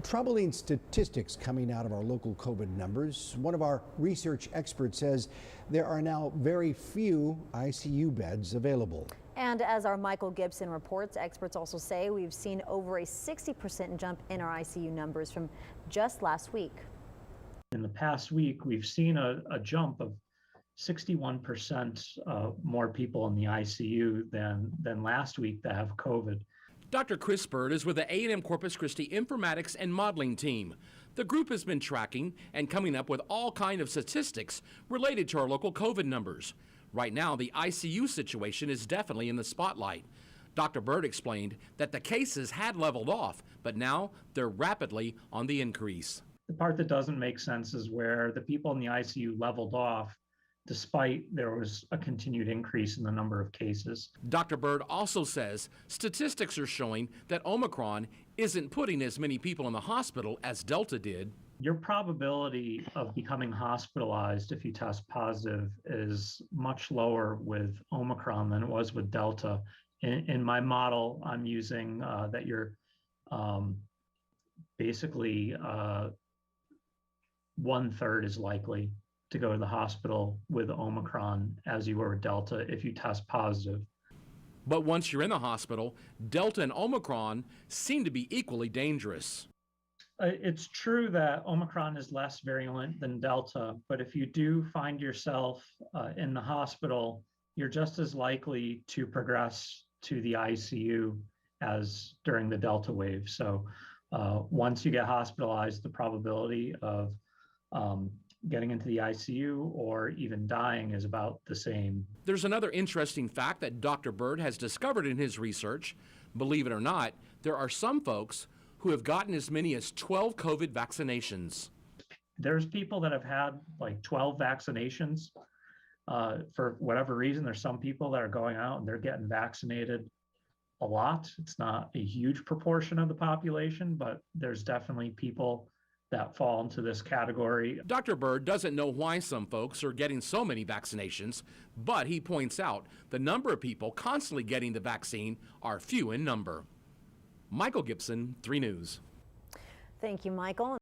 Troubling statistics coming out of our local COVID numbers. One of our research experts says there are now very few ICU beds available. And as our Michael Gibson reports, experts also say we've seen over a 60% jump in our ICU numbers from just last week. In the past week, we've seen a jump of 61% more people in the ICU than last week that have COVID. Dr. Chris Bird is with the A&M Corpus Christi informatics and modeling team. The group has been tracking and coming up with all kinds of statistics related to our local COVID numbers. Right now, the ICU situation is definitely in the spotlight. Dr. Bird explained that the cases had leveled off, but now they're rapidly on the increase. The part that doesn't make sense is where the people in the ICU leveled off despite there was a continued increase in the number of cases. Dr. Bird also says statistics are showing that Omicron isn't putting as many people in the hospital as Delta did. Your probability of becoming hospitalized if you test positive is much lower with Omicron than it was with Delta. In my model, I'm using that you're basically 1/3 is likely to go to the hospital with Omicron as you were with Delta if you test positive. But once you're in the hospital, Delta and Omicron seem to be equally dangerous. It's true that Omicron is less virulent than Delta, but if you do find yourself in the hospital, you're just as likely to progress to the ICU as during the Delta wave. So once you get hospitalized, the probability of getting into the ICU or even dying is about the same. There's another interesting fact that Dr. Bird has discovered in his research. Believe it or not, there are some folks who have gotten as many as 12 COVID vaccinations. There's people that have had like 12 vaccinations for whatever reason. There's some people that are going out and they're getting vaccinated a lot. It's not a huge proportion of the population, but there's definitely people that fall into this category. Dr. Bird doesn't know why some folks are getting so many vaccinations, but he points out the number of people constantly getting the vaccine are few in number. Michael Gibson, 3 News. Thank you, Michael.